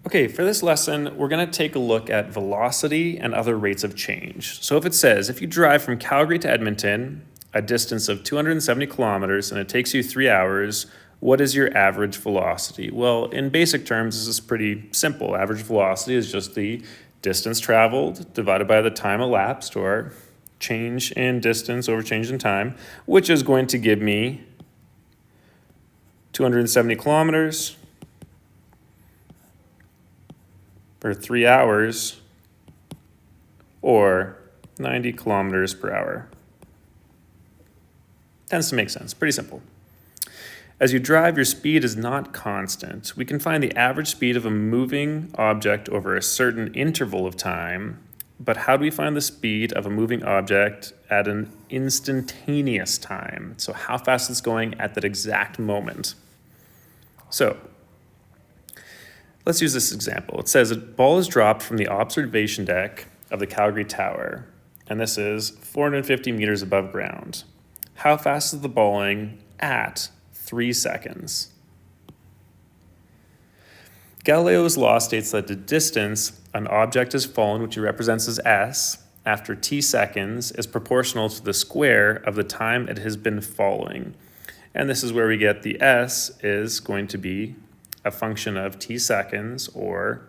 Okay, for this lesson, we're going to take a look at velocity and other rates of change. So if it says, if you drive from Calgary to Edmonton, a distance of 270 kilometers, and it takes you 3 hours, what is your average velocity? Well, in basic terms, this is pretty simple. Average velocity is just the distance traveled divided by the time elapsed, or change in distance over change in time, which is going to give me 270 kilometers for 3 hours, or 90 kilometers per hour. Tends to make sense, pretty simple. As you drive, your speed is not constant. We can find the average speed of a moving object over a certain interval of time, but how do we find the speed of a moving object at an instantaneous time? So how fast it's going at that exact moment. So let's use this example. It says a ball is dropped from the observation deck of the Calgary Tower, and this is 450 meters above ground. How fast is the balling at 3 seconds? Galileo's law states that the distance an object has fallen, which he represents as s, after t seconds is proportional to the square of the time it has been falling. And this is where we get the s is going to be a function of t seconds, or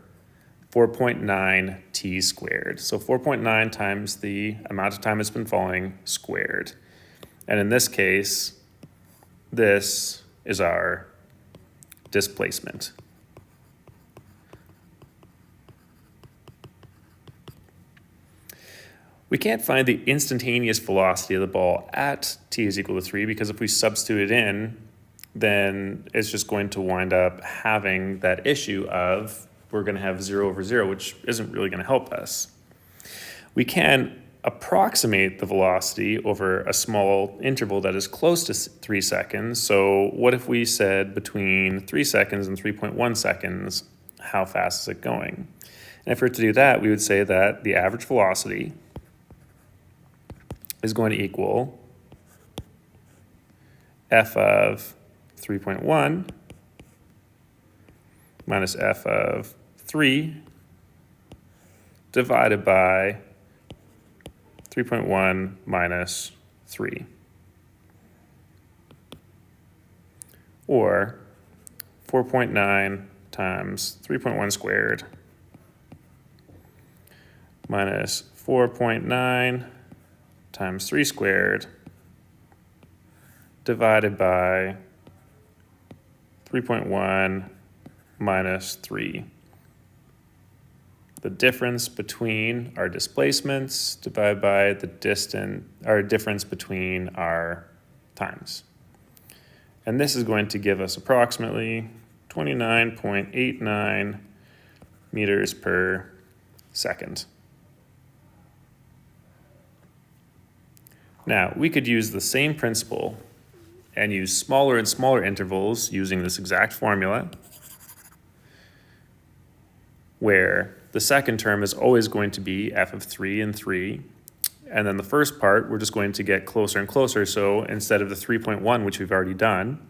4.9 t squared. So 4.9 times the amount of time it's been falling squared. And in this case, this is our displacement. We can't find the instantaneous velocity of the ball at t is equal to 3, because if we substitute it in, then it's just going to wind up having that issue of we're going to have 0 over 0, which isn't really going to help us. We can approximate the velocity over a small interval that is close to 3 seconds. So what if we said between 3 seconds and 3.1 seconds, how fast is it going? And if we were to do that, we would say that the average velocity is going to equal f of 3.1 minus f of 3 divided by 3.1 minus 3, or 4.9 times 3.1 squared minus 4.9 times 3 squared divided by 3.1 minus 3. The difference between our displacements divided by the difference between our times. And this is going to give us approximately 29.89 meters per second. Now, we could use the same principle and use smaller and smaller intervals using this exact formula, where the second term is always going to be f of 3 and 3. And then the first part, we're just going to get closer and closer. So instead of the 3.1, which we've already done,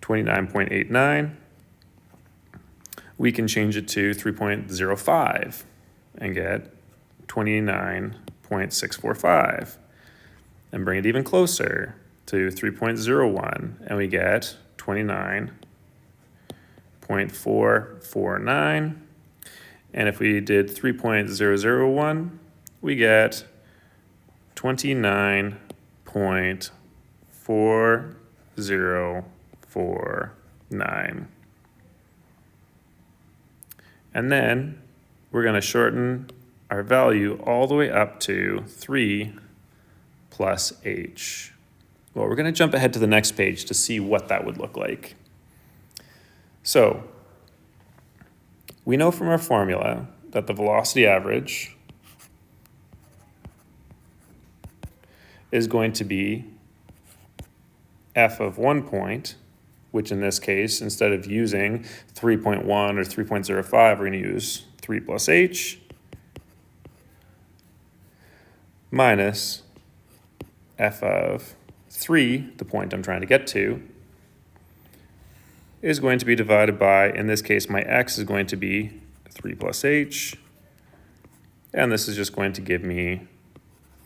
29.89, we can change it to 3.05 and get 29.645. And bring it even closer to 3.01, and we get 29.449. And if we did 3.001, we get 29.4049. And then we're going to shorten our value all the way up to 3 plus h. Well, we're going to jump ahead to the next page to see what that would look like. So we know from our formula that the velocity average is going to be f of 1 point, which in this case, instead of using 3.1 or 3.05, we're going to use 3 plus h minus f of 3, the point I'm trying to get to, is going to be divided by, in this case, my x is going to be 3 plus h, and this is just going to give me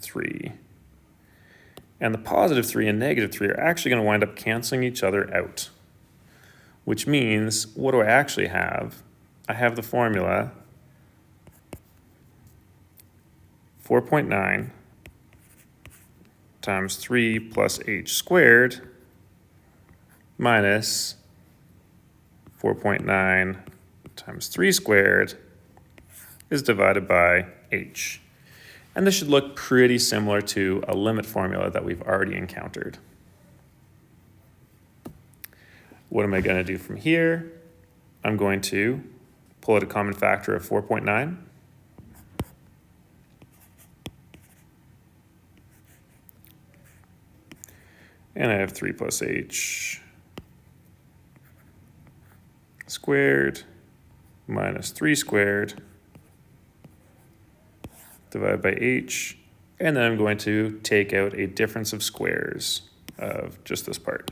3. And the positive 3 and negative 3 are actually going to wind up canceling each other out, which means, what do I actually have? I have the formula 4.9 times 3 plus h squared minus 4.9 times 3 squared is divided by h. And this should look pretty similar to a limit formula that we've already encountered. What am I going to do from here? I'm going to pull out a common factor of 4.9. And I have 3 plus h squared minus 3 squared divided by h. And then I'm going to take out a difference of squares of just this part.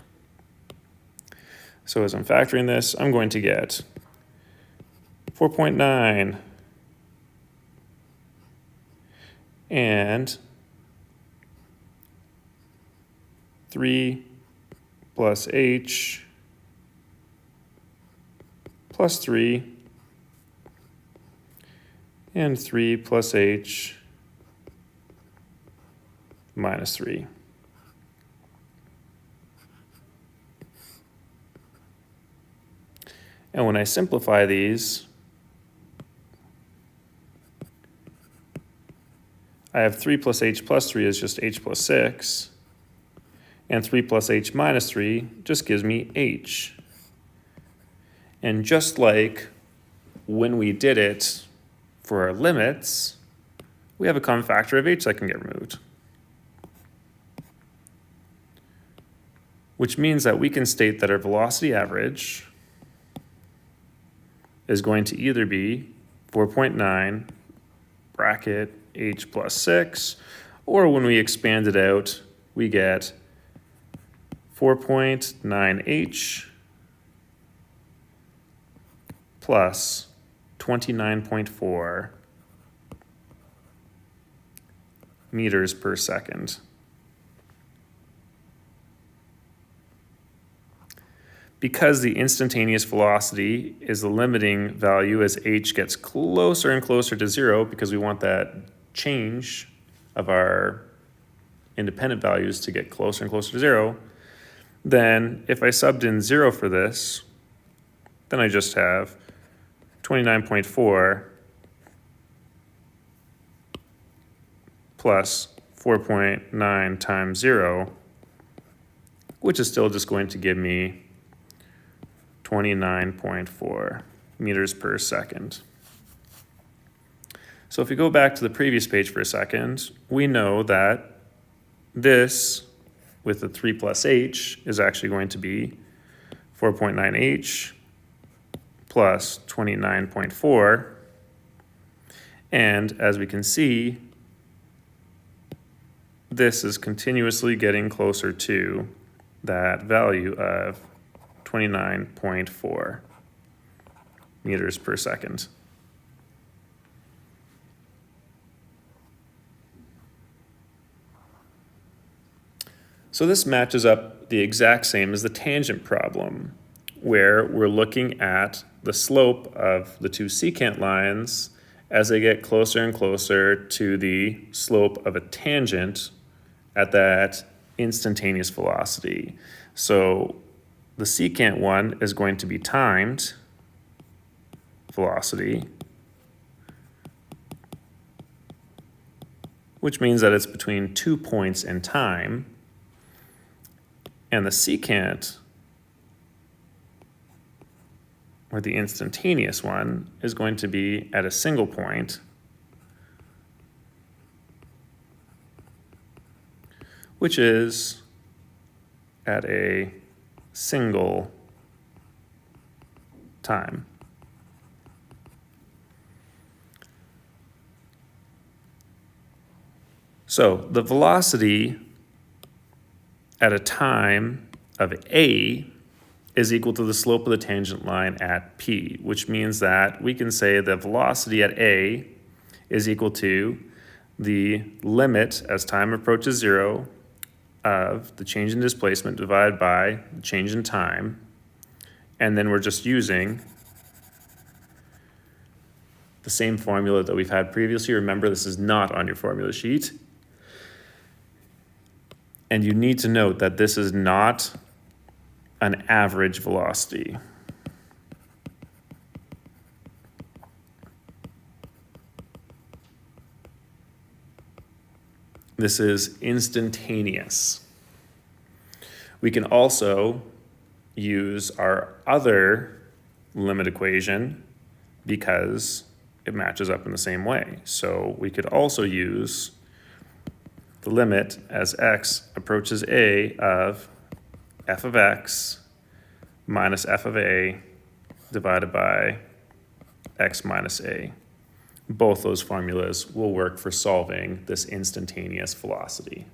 So as I'm factoring this, I'm going to get 4.9 and 3 plus h plus 3 and 3 plus h minus 3. And when I simplify these, I have 3 plus h plus 3 is just h plus 6, and 3 plus h minus 3 just gives me h. And just like when we did it for our limits, we have a common factor of h that can get removed. Which means that we can state that our velocity average is going to either be 4.9 bracket h plus 6, or when we expand it out, we get 4.9h plus 29.4 meters per second. Because the instantaneous velocity is the limiting value as h gets closer and closer to 0, because we want that change of our independent values to get closer and closer to 0, then if I subbed in 0 for this, then I just have 29.4 plus 4.9 times 0, which is still just going to give me 29.4 meters per second. So if we go back to the previous page for a second, we know that this with the 3 plus h is actually going to be 4.9h plus 29.4. And as we can see, this is continuously getting closer to that value of 29.4 meters per second. So this matches up the exact same as the tangent problem, where we're looking at the slope of the two secant lines as they get closer and closer to the slope of a tangent at that instantaneous velocity. So the secant one is going to be timed velocity, which means that it's between 2 points in time, and the secant, or the instantaneous one, is going to be at a single point, which is at a single time. So the velocity at a time of a is equal to the slope of the tangent line at P, which means that we can say the velocity at A is equal to the limit as time approaches 0 of the change in displacement divided by the change in time. And then we're just using the same formula that we've had previously. Remember, this is not on your formula sheet. And you need to note that this is not an average velocity. This is instantaneous. We can also use our other limit equation because it matches up in the same way. So we could also use the limit as x approaches a of f of x minus f of a divided by x minus a. Both those formulas will work for solving this instantaneous velocity.